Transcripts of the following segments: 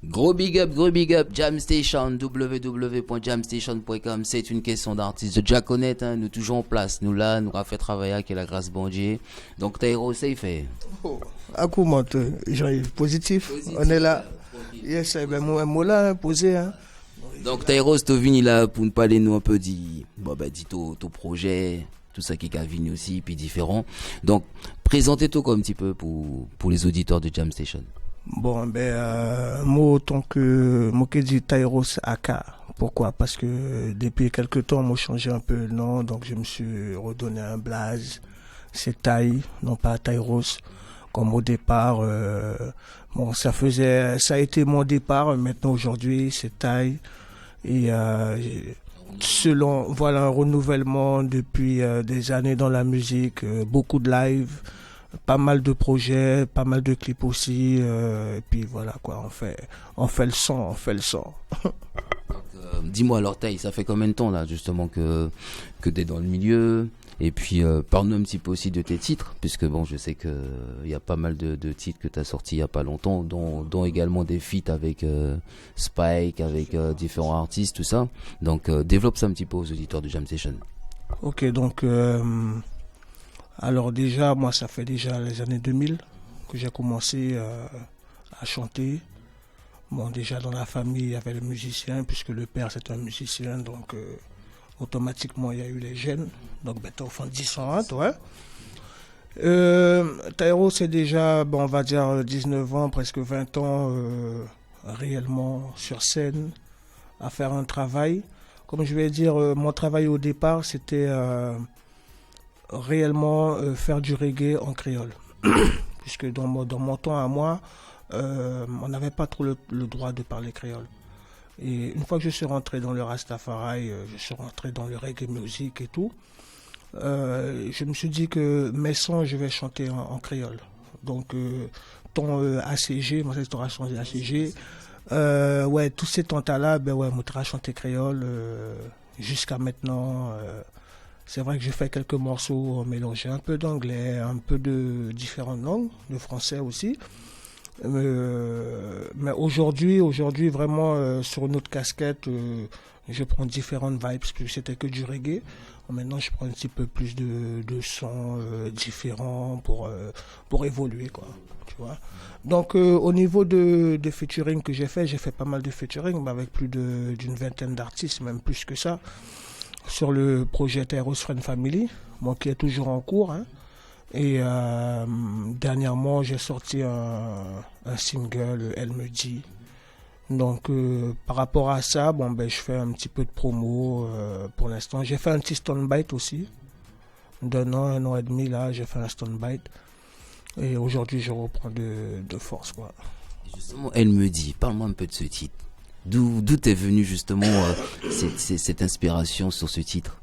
Gros big up, Jam Station, www.jamstation.com. C'est une question d'artiste. Déjà connaître, hein, nous toujours en place. Nous là, nous a fait travailler avec la grâce bon Dieu. Donc, Taïro, c'est fait. Oh, à coup, Jean-Yves, positif. On est là. Yes, ben, moi là, posé, hein. Donc, Taïro, c'est venu là pour nous parler nous un peu dit ton projet, tout ça qui est venu aussi, puis différent. Donc, présentez-toi comme un petit peu pour les auditeurs de Jam Station. Bon, moi, autant que moi qui dis Tairos Aka. Pourquoi? Parce que depuis quelques temps, moi, changé un peu le nom, donc je me suis redonné un blaze. C'est Taï, non pas Tairos. Comme au départ, bon, ça a été mon départ. Maintenant, aujourd'hui, c'est Taï. Et voilà, un renouvellement depuis des années dans la musique, beaucoup de live. Pas mal de projets, pas mal de clips aussi, et puis voilà quoi, on fait le son. Donc, dis-moi alors Taï, ça fait combien de temps là justement que t'es dans le milieu? Et puis parle-nous un petit peu aussi de tes titres, puisque bon, je sais que il y a pas mal de titres que t'as sortis il y a pas longtemps, dont également des feats avec Spike, avec différents artistes, tout ça. Donc développe ça un petit peu aux auditeurs de Jam Station. Ok, donc alors déjà, moi ça fait déjà les années 2000 que j'ai commencé à chanter. Bon, déjà dans la famille, il y avait les musiciens, puisque le père c'est un musicien, donc automatiquement il y a eu les gènes. Donc t'es enfant de 10 ans, hein, toi. Taïro, c'est déjà, bon, on va dire 19 ans, presque 20 ans réellement sur scène, à faire un travail. Comme je vais dire, mon travail au départ, c'était réellement faire du reggae en créole. Puisque dans mon temps à moi, on n'avait pas trop le droit de parler créole. Et une fois que je suis rentré dans le Rastafari, je suis rentré dans le reggae music et tout, je me suis dit que mes sons, je vais chanter en créole. Donc, ton ACG, moi c'est ton chanté ACG, ouais, tous ces temps-là, ben ouais, moi j'ai chanté créole jusqu'à maintenant. C'est vrai que j'ai fait quelques morceaux mélangés un peu d'anglais, un peu de différentes langues, de français aussi. Mais aujourd'hui, vraiment sur une autre casquette, je prends différentes vibes, parce que c'était que du reggae. Maintenant, je prends un petit peu plus de sons différents pour évoluer, quoi. Tu vois. Donc, au niveau de featuring que j'ai fait pas mal de featuring, mais avec plus d'une vingtaine d'artistes, même plus que ça, sur le projet Tairos Friend Family, moi qui est toujours en cours, hein. Et dernièrement, j'ai sorti un single, Elle me dit. Donc, par rapport à ça, bon, je fais un petit peu de promo pour l'instant. J'ai fait un petit Stonebite aussi. D'un an, un an et demi, là, j'ai fait un Stonebite. Et aujourd'hui, je reprends de force, quoi. Justement, Elle me dit, parle-moi un peu de ce titre. D'où est venue justement cette inspiration sur ce titre?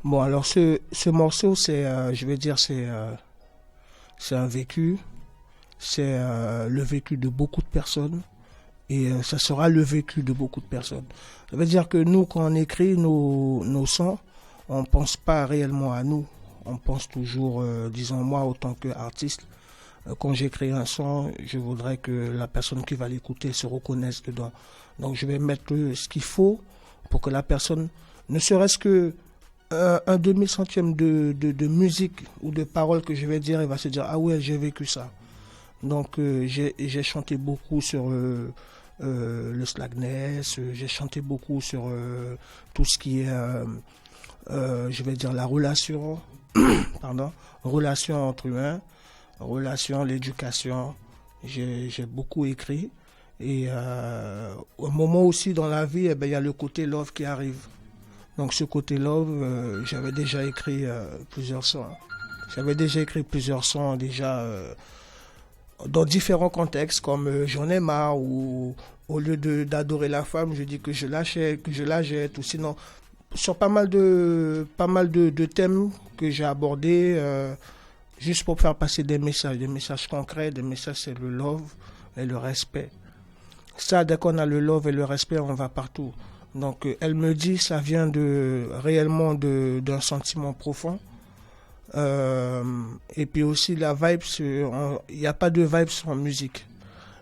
Bon, alors ce morceau, je vais dire, c'est un vécu. C'est le vécu de beaucoup de personnes. Et ça sera le vécu de beaucoup de personnes. Ça veut dire que nous, quand on écrit nos sons, on ne pense pas réellement à nous. On pense toujours, disons moi, autant qu'artiste, quand j'écris un son, je voudrais que la personne qui va l'écouter se reconnaisse dedans. Donc je vais mettre ce qu'il faut pour que la personne, ne serait-ce que un demi-centième de musique ou de paroles que je vais dire, il va se dire, ah ouais, j'ai vécu ça. Donc j'ai chanté beaucoup sur le slackness, j'ai chanté beaucoup sur tout ce qui est, je vais dire, la relation, pardon, relation entre humains, relation, l'éducation. J'ai beaucoup écrit. Et au moment aussi dans la vie, il y a le côté love qui arrive. Donc ce côté love, j'avais déjà écrit plusieurs sons. J'avais déjà écrit plusieurs sons déjà dans différents contextes, comme j'en ai marre, ou au lieu d'adorer la femme, je dis que je l'achète, que je la jette, ou sinon sur pas mal de thèmes que j'ai abordés, juste pour faire passer des messages concrets, des messages, c'est le love et le respect. Ça, dès qu'on a le love et le respect, on va partout. Donc, elle me dit, ça vient réellement d'un sentiment profond. Et puis aussi, la vibe, il n'y a pas de vibe sans musique.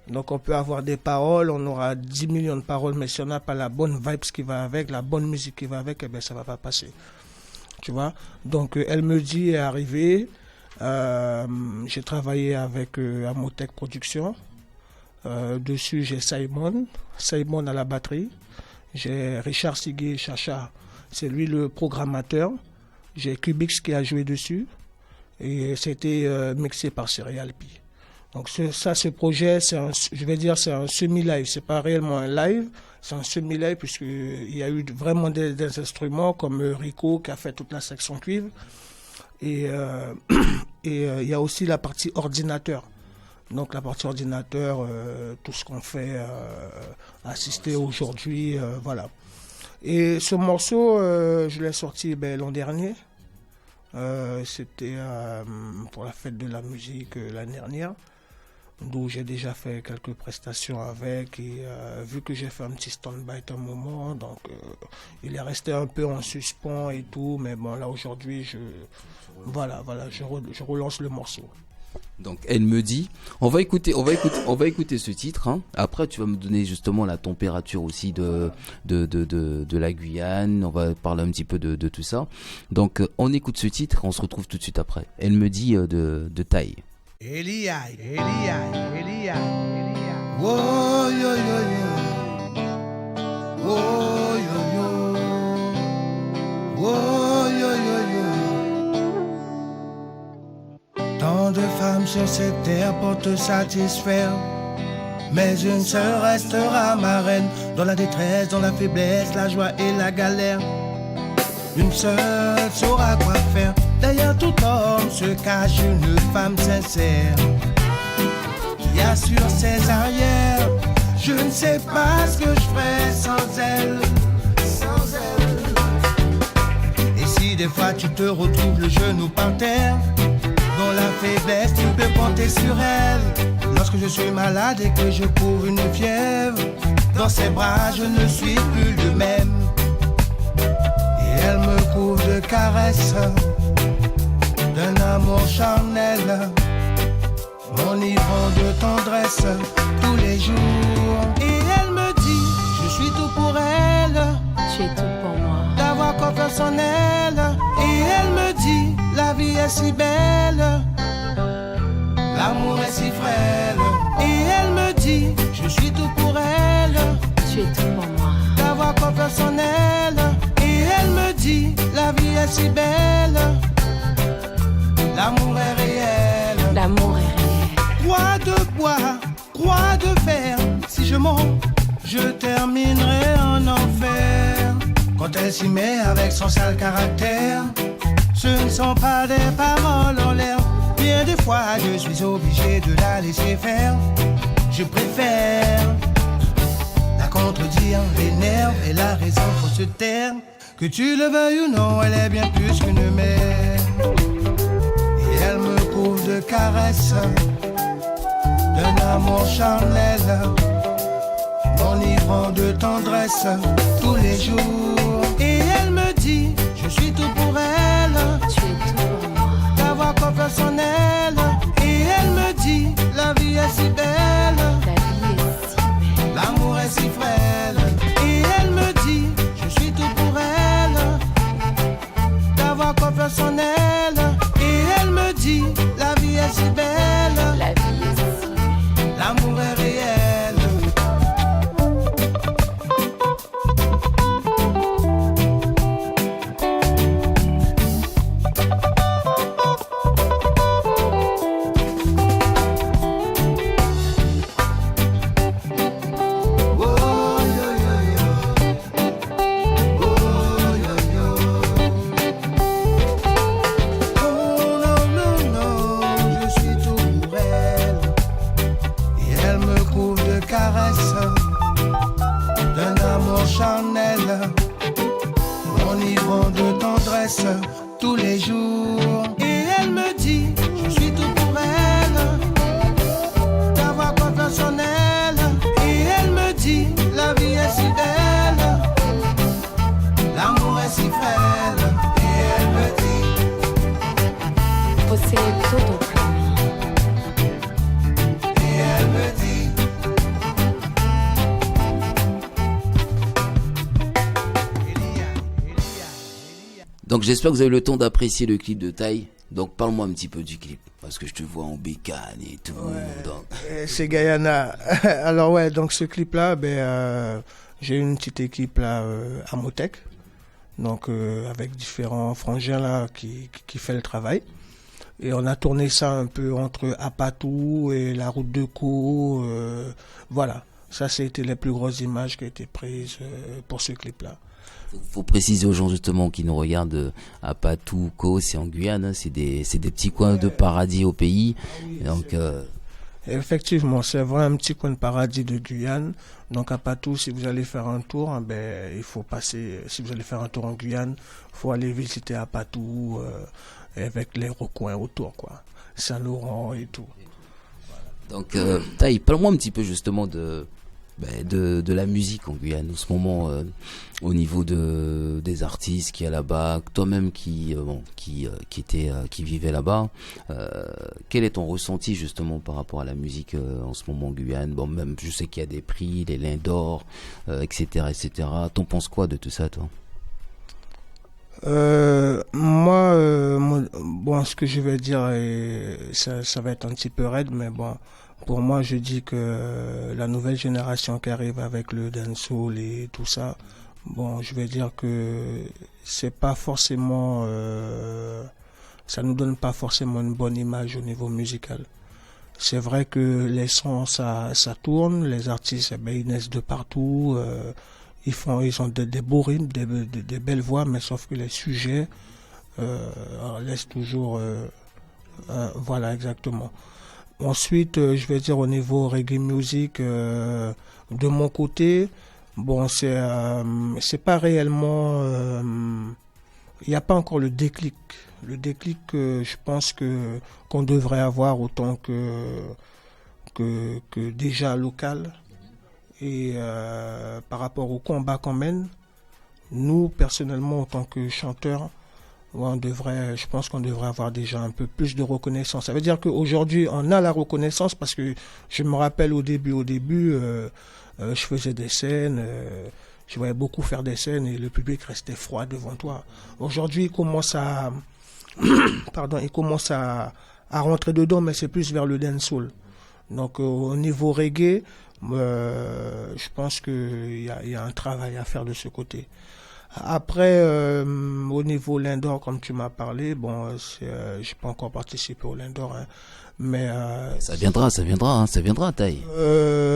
Donc on peut avoir des paroles, on aura 10 millions de paroles, mais si on n'a pas la bonne vibes qui va avec, la bonne musique qui va avec, eh bien ça va pas passer. Tu vois? Donc Elle me dit est arrivé. J'ai travaillé avec Amotech Production. Dessus j'ai Simon à la batterie. J'ai Richard Siguet, Chacha, c'est lui le programmateur. J'ai Cubix qui a joué dessus. Et c'était mixé par Serial P. Donc ce projet, c'est un semi-live. C'est pas réellement un live, c'est un semi-live puisqu'il y a eu vraiment des instruments comme Rico qui a fait toute la section cuivre. Et il y a aussi la partie ordinateur. Donc la partie ordinateur, tout ce qu'on fait assister aujourd'hui, voilà. Et ce morceau, je l'ai sorti l'an dernier. C'était pour la fête de la musique l'année dernière, d'où j'ai déjà fait quelques prestations avec, et vu que j'ai fait un petit stand-by un moment, donc il est resté un peu en suspens et tout, mais bon là aujourd'hui je relance le morceau. Donc Elle me dit, on va écouter ce titre, hein. Après tu vas me donner justement la température aussi de la Guyane, on va parler un petit peu de tout ça. Donc on écoute ce titre, on se retrouve tout de suite après. Elle me dit de Taille. Elia. Wo yo yo yo. Wo yo yo. Wo yo yo yo. Tant de femmes sur cette terre pour te satisfaire, mais une seule restera ma reine. Dans la détresse, dans la faiblesse, la joie et la galère, une seule saura quoi faire. Derrière tout homme se cache une femme sincère qui assure ses arrières. Je ne sais pas ce que je ferais sans elle. Et si des fois tu te retrouves le genou par terre, dans la faiblesse tu peux compter sur elle. Lorsque je suis malade et que je cours une fièvre, dans ses bras je ne suis plus le même. Et elle me couvre de caresses, d'un amour charnel, m'enivrant de tendresse tous les jours. Et elle me dit, je suis tout pour elle. Tu es tout pour moi. D'avoir confiance en elle. Et elle me dit, la vie est si belle, l'amour est si frêle. Et elle me dit, je suis tout pour elle. Tu es tout pour moi. D'avoir confiance en elle. Et elle me dit, la vie est si belle, l'amour est réel. L'amour est réel. Croix de bois, croix de fer, si je monte, je terminerai en enfer. Quand elle s'y met avec son sale caractère, ce ne sont pas des paroles en l'air. Bien des fois je suis obligé de la laisser faire. Je préfère la contredire, les nerfs et la raison pour se taire. Que tu le veuilles ou non, elle est bien plus qu'une mère. Et elle me couvre de caresses, d'un amour charnel, m'enivrant de tendresse tous les jours. Et elle me dit, je suis tout pour elle. Tu es tout pour moi. D'avoir confiance en elle. Et elle me dit, la vie est si belle, La vie est si belle. l'amour est si frêle. Et elle me dit, je suis tout pour elle. D'avoir confiance en elle. Et elle me dit, la vie est si belle, La vie est si belle. l'amour est réel. Tous les jours. Et elle me dit, je suis tout pour elle. D'avoir confiance en elle. Et elle me dit, la vie est si belle, l'amour est si frêle. Et elle me dit, Você é todo pra mim. et elle me dit, Donc j'espère que vous avez le temps d'apprécier le clip de Taï. Donc parle-moi un petit peu du clip, parce que je te vois en bécane et tout. Donc... C'est Guyana. Alors ouais, donc ce clip-là, j'ai une petite équipe là à Motec, donc avec différents frangins là qui fait le travail. Et on a tourné ça un peu entre Apatou et la route de Caux. Voilà, ça c'était les plus grosses images qui ont été prises pour ce clip-là. Faut préciser aux gens justement qui nous regardent, Apatou, Caux, c'est en Guyane, hein, c'est des petits coins de paradis au pays. Oui, donc effectivement, c'est vraiment un petit coin de paradis de Guyane. Donc à Patou, si vous allez faire un tour, il faut passer. Si vous allez faire un tour en Guyane, il faut aller visiter à Patou avec les recoins autour, quoi. Saint-Laurent et tout. Donc Taï, parle-moi un petit peu justement de la musique en Guyane en ce moment, au niveau des artistes qui y a là-bas, toi-même qui vivait là-bas, quel est ton ressenti justement par rapport à la musique en ce moment en Guyane? Bon, même je sais qu'il y a des prix, les Lions d'Or, etc., etc. T'en penses quoi de tout ça, toi? Bon, ce que je vais dire, ça va être un petit peu raide, mais bon, pour moi, je dis que la nouvelle génération qui arrive avec le dancehall et tout ça, bon, je vais dire que c'est pas forcément, ça nous donne pas forcément une bonne image au niveau musical. C'est vrai que les sons, ça tourne, les artistes, ils naissent de partout, ils ont des beaux rythmes, des belles voix, mais sauf que les sujets laissent toujours, voilà, exactement. Ensuite, je vais dire au niveau reggae music, de mon côté, bon, c'est pas réellement, il n'y a pas encore le déclic. Le déclic que je pense qu'on devrait avoir autant que déjà local. Et par rapport au combat qu'on mène, nous, personnellement, en tant que chanteurs, je pense qu'on devrait avoir déjà un peu plus de reconnaissance. Ça veut dire qu'aujourd'hui, on a la reconnaissance parce que je me rappelle au début, je faisais des scènes, je voyais beaucoup faire des scènes et le public restait froid devant toi. Aujourd'hui, il commence à rentrer dedans, mais c'est plus vers le dancehall. Donc, au niveau reggae, je pense qu'il y a un travail à faire de ce côté. Après, au niveau Lions d'Or, comme tu m'as parlé, bon, j'ai pas encore participé au Lions d'Or, hein, mais ça viendra, Taï.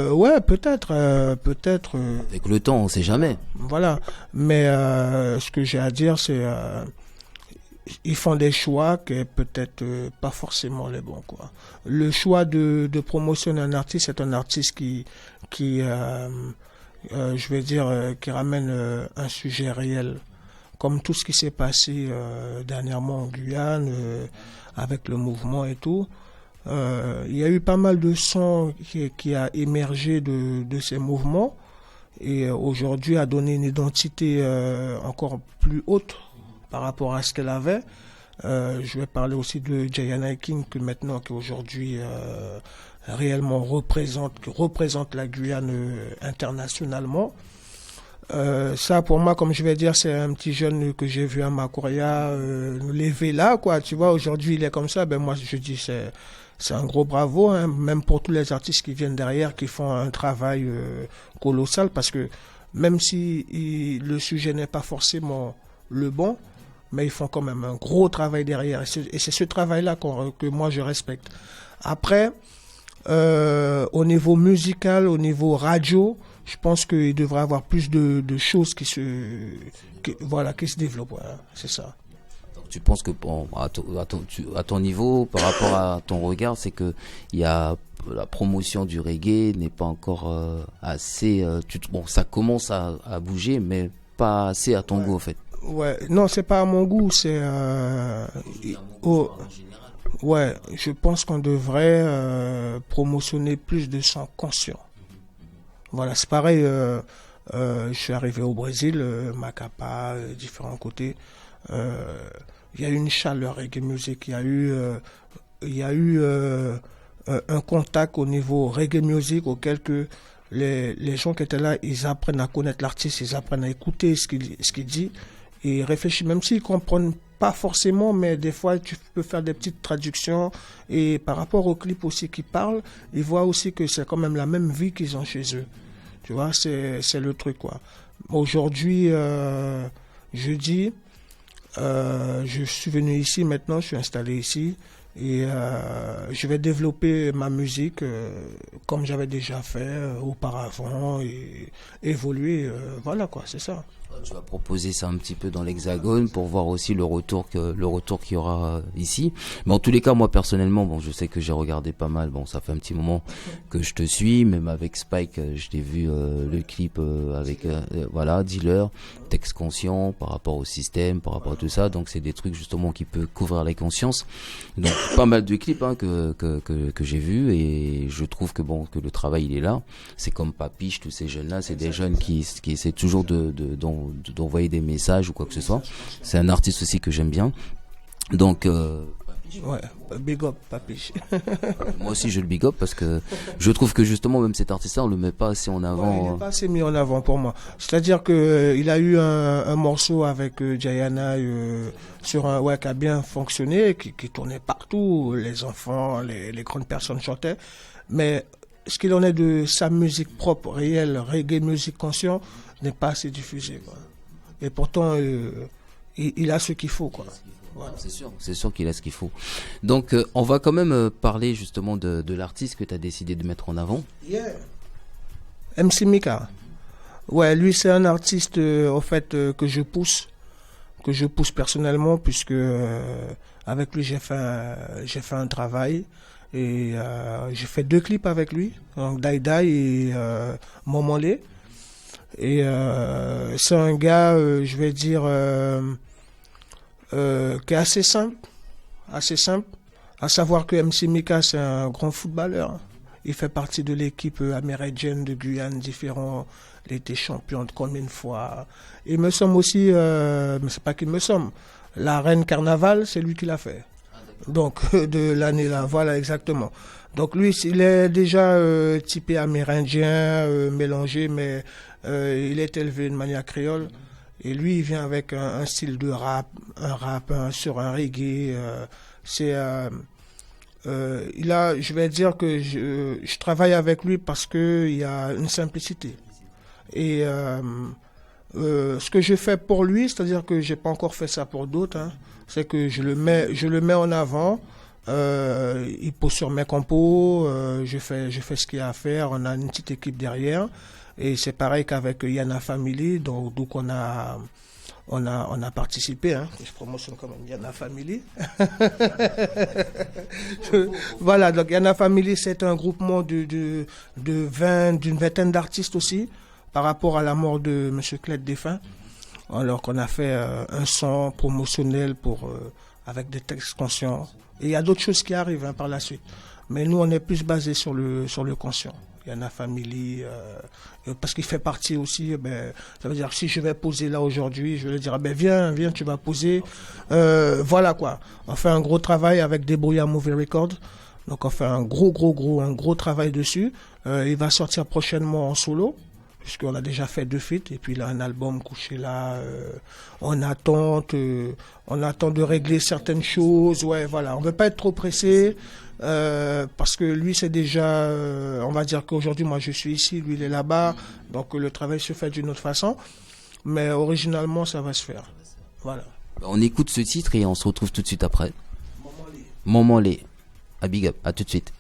Ouais, peut-être. Avec le temps, on sait jamais. Voilà, mais ce que j'ai à dire, c'est ils font des choix qui est peut-être pas forcément les bons, quoi. Le choix de promotionner un artiste, c'est un artiste qui je vais dire, qui ramène un sujet réel, comme tout ce qui s'est passé dernièrement en Guyane, avec le mouvement et tout. Il y a eu pas mal de sons qui a émergé de ces mouvements et aujourd'hui a donné une identité encore plus haute par rapport à ce qu'elle avait. Je vais parler aussi de Jayana King qui aujourd'hui réellement représente la Guyane internationalement. Ça pour moi, comme je vais dire, c'est un petit jeune que j'ai vu à Macoria lever là, quoi. Tu vois, aujourd'hui il est comme ça. Moi je dis c'est un gros bravo, hein, même pour tous les artistes qui viennent derrière, qui font un travail colossal, parce que même si le sujet n'est pas forcément le bon, mais ils font quand même un gros travail derrière. Et c'est ce travail-là que moi je respecte. Après, au niveau musical, au niveau radio, je pense qu'il devrait y avoir plus de choses qui se développent. Voilà, c'est ça. Donc, tu penses que à ton niveau, par rapport à ton regard, c'est que la promotion du reggae n'est pas encore assez. Ça commence à bouger, mais pas assez à ton goût, en fait. Ouais, non, c'est pas à mon goût, c'est ouais, je pense qu'on devrait promotionner plus de sons conscients. Voilà, c'est pareil, je suis arrivé au Brésil, Macapa, différents côtés. Il y a eu une chaleur reggae music, il y a eu un contact au niveau reggae music auquel que les gens qui étaient là, ils apprennent à connaître l'artiste, ils apprennent à écouter ce qu'il dit. et réfléchit, même s'ils comprennent pas forcément, mais des fois tu peux faire des petites traductions et par rapport au clip aussi qui parlent, ils voient aussi que c'est quand même la même vie qu'ils ont chez eux. Tu vois, c'est le truc quoi. Aujourd'hui, jeudi, je suis venu ici maintenant, je suis installé ici et je vais développer ma musique comme j'avais déjà fait auparavant et évoluer. Voilà quoi, c'est ça. Tu vas proposer ça un petit peu dans l'Hexagone pour voir aussi le retour qu'il y aura ici. Mais en tous les cas, moi personnellement, bon, je sais que j'ai regardé pas mal. Bon, ça fait un petit moment que je te suis, même avec Spike, je t'ai vu le clip avec voilà, Dealer, Texte Conscient, par rapport au système, par rapport à tout ça. Donc c'est des trucs justement qui peuvent couvrir les consciences. Donc pas mal de clips hein, que j'ai vus et je trouve que bon que le travail il est là. C'est comme Papiche, tous ces jeunes là, c'est des jeunes qui essaient toujours d'envoyer des messages ou quoi que ce soit. C'est un artiste aussi que j'aime bien. Donc ouais, big up Papiche. moi aussi je le big up parce que je trouve que justement même cet artiste-là on le met pas assez en avant. Ouais, il n'est pas assez mis en avant pour moi. C'est-à-dire que il a eu un morceau avec Diana sur un qui a bien fonctionné, qui tournait partout, les enfants, les grandes personnes chantaient, mais ce qu'il en est de sa musique propre, réelle, reggae, musique consciente, n'est pas assez diffusé, quoi. Et pourtant, il a ce qu'il faut, quoi. Voilà. C'est sûr qu'il a ce qu'il faut. Donc, on va quand même parler justement de l'artiste que tu as décidé de mettre en avant. Yeah. MC Mika. Ouais, lui, c'est un artiste, au fait, que je pousse personnellement, puisque avec lui, j'ai fait un travail. Et j'ai fait 2 clips avec lui, donc Dai Dai et Momonlé. Et c'est un gars, je vais dire, qui est assez simple, à savoir que MC Mika, c'est un grand footballeur. Il fait partie de l'équipe amérindienne de Guyane, différents. Il était champion de combien de fois. Il me semble aussi, mais c'est pas qu'il me semble, la Reine Carnaval, c'est lui qui l'a fait. Donc, de l'année là, voilà, exactement. Donc, lui, il est déjà typé amérindien, mélangé, mais il est élevé de manière créole. Et lui, il vient avec un style de rap, sur un reggae. Je vais dire que je travaille avec lui parce qu'il y a une simplicité. Et ce que je fais pour lui, c'est-à-dire que j'ai pas encore fait ça pour d'autres, hein, c'est que je le mets en avant, il pose sur mes compos, je fais ce qu'il y a à faire, on a une petite équipe derrière, et c'est pareil qu'avec Yana Family, donc on a participé, hein, je promotionne quand même Yana Family. Voilà, donc Yana Family, c'est un groupement d'une vingtaine d'artistes aussi, par rapport à la mort de M. Clède Défunt. Alors qu'on a fait un son promotionnel avec des textes conscients. Et il y a d'autres choses qui arrivent par la suite. Mais nous, on est plus basé sur le conscient. Il y en a Family, parce qu'il fait partie aussi, ça veut dire que si je vais poser là aujourd'hui, je vais lui dire, viens, tu vas poser. Voilà quoi. On fait un gros travail avec Débrouillard Movie Records. Donc on fait un gros travail dessus. Il va sortir prochainement en solo, puisqu'on a déjà fait 2 feats, et puis là, un album couché là, on attend de régler certaines choses, ouais, voilà, on veut pas être trop pressé, parce que lui, c'est déjà, on va dire qu'aujourd'hui, moi, je suis ici, lui, il est là-bas, donc le travail se fait d'une autre façon, mais originalement, ça va se faire, voilà. On écoute ce titre et on se retrouve tout de suite après. Momonlé. À big up, à tout de suite.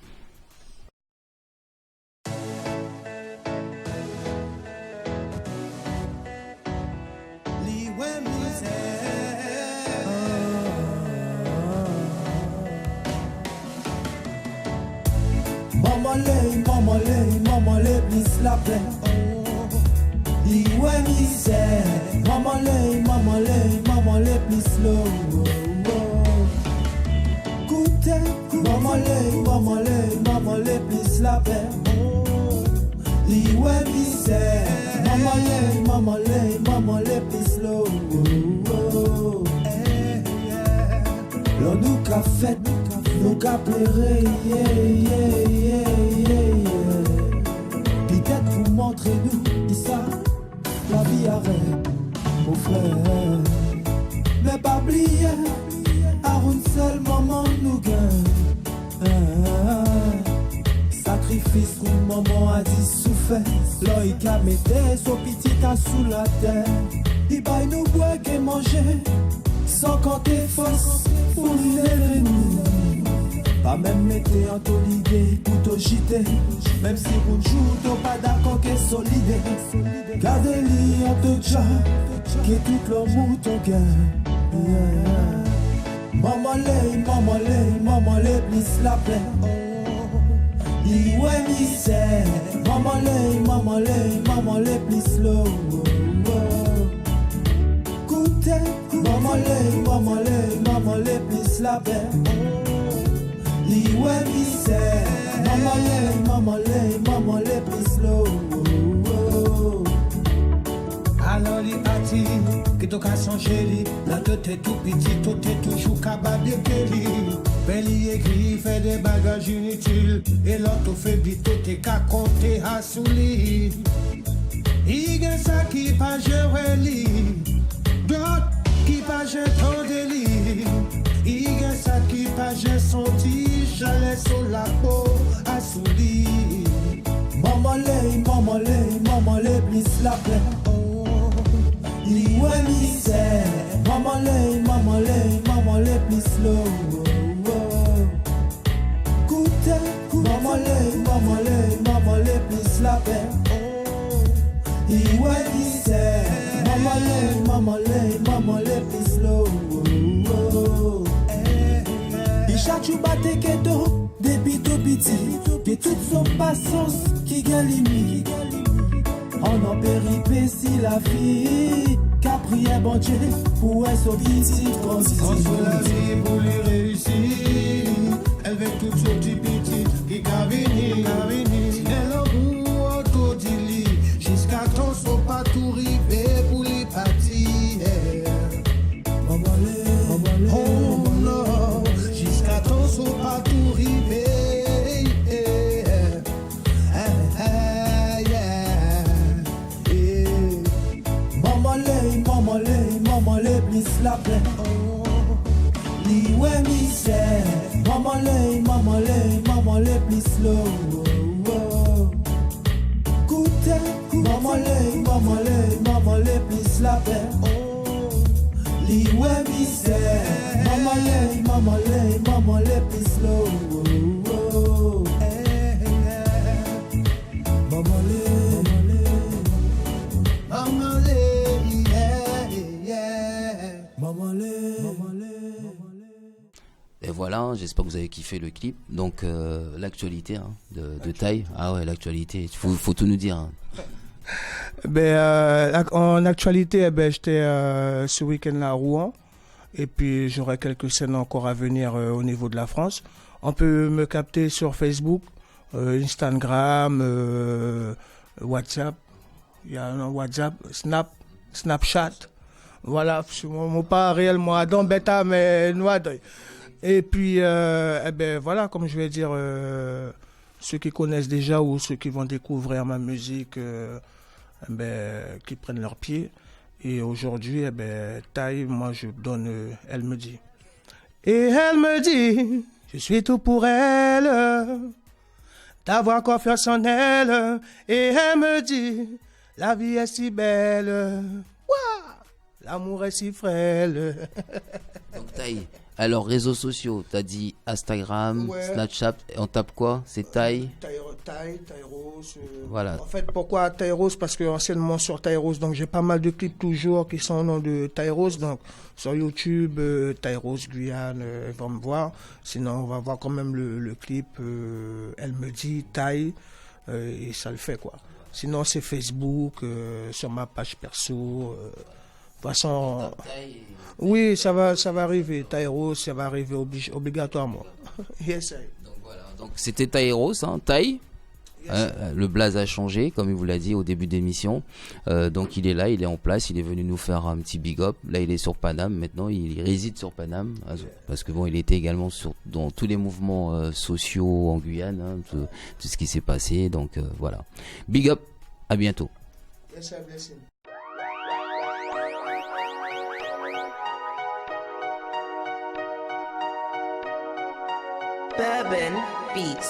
Maman, please la paix. Liwe misère. Maman, please slow. Maman, please la paix. Liwe misère. Maman, please slow. L'on nous qu'a fait, nous qu'a pleuré, peut-être vous montrez nous, ça, la vie arrête, mon frère. fils ou maman a dit souffert. Là, il a metté son petit tas sous la terre. Il baille nous boire et manger, sans compter force pour lever nous. Pas même mettre en ton l'idée pour te jeter. Même si vous jouez, t'as pas d'accord qu'est solide. Gardez-les en te déjà, qui tout leur mouton gain. Maman les, please la paix. Li ouais mi c'est. Maman les, please low. Écoutez, maman les, please la paix. Li ouais mi c'est. Maman les, please low. Alors les partis, que tu as changé, là tu t'es tout petit, tu t'es toujours capable de guérir. Belli écrit, fait des bagages inutiles, et l'autre fait vite, tu t'es qu'à compter à soulier. Il y a ça qui pas gérer, d'autres qui pas gérer ton délire. Il y a ça qui pas gérer son tige, j'allais sur la peau à soulier. Maman les, please la paix. Li ouais mi c'est. Maman les, please low. Écoutez, maman les, please la paix. Li ouais mi c'est. Maman les, please low. Il chachou batte keto depuis tout petit. Que toute son patience qui gagne limite. On en péripétie la vie, qu'a prié bon Dieu pour être son petit transition. Entre la vie pour les réussir, elle veut tout ce petit qui a venu. Elle a un autodili, jusqu'à temps son pas tout rivé pour les partir. Oh non, jusqu'à temps son pas tout rivé. Maman les, please la paix. Li ouais mi c'est. Maman les, please low. Écoutez, maman les, please la paix. Li ouais mi c'est. Maman les, please low. Et voilà, j'espère que vous avez kiffé le clip. Donc l'actualité de Taille. Ah ouais, l'actualité. Faut tout nous dire. Hein. En actualité, j'étais ce week-end à Rouen. Et puis j'aurai quelques scènes encore à venir au niveau de la France. On peut me capter sur Facebook, Instagram, WhatsApp. Il y a un WhatsApp, Snapchat. Voilà, mon pas réellement à don bêta, mais noix. Et puis, voilà, comme je vais dire, ceux qui connaissent déjà ou ceux qui vont découvrir ma musique, qui prennent leur pied. Et aujourd'hui, Taille, moi, je donne, elle me dit. Et elle me dit, je suis tout pour elle, d'avoir confiance en elle. Et elle me dit, la vie est si belle, waouh, l'amour est si frêle. Donc Taille. Alors, réseaux sociaux, t'as dit Instagram, ouais. Snapchat, on tape quoi? C'est Taille Rose. Voilà. En fait, pourquoi Taille Rose? Parce que anciennement sur Taille Rose, donc j'ai pas mal de clips toujours qui sont au nom de Taille Rose. Donc sur YouTube, Taille Rose Guyane, ils vont me voir. Sinon, on va voir quand même le clip. Elle me dit Taille, et ça le fait quoi. Sinon, c'est Facebook, sur ma page perso. De toute façon, oui, ça va arriver. Taille Rose, ça va arriver obligatoirement. Yes, donc voilà. Donc c'était Taille Rose, hein, Taille. Yes. Le blaze a changé, comme il vous l'a dit au début d'émission. Donc il est là, il est en place, il est venu nous faire un petit big up. Là, il est sur Paname. Maintenant, il réside sur Paname, parce que bon, il était également dans tous les mouvements sociaux en Guyane, hein, tout ce qui s'est passé. Donc voilà. Big up. À bientôt. Yes, blessing. Bourbon Beats.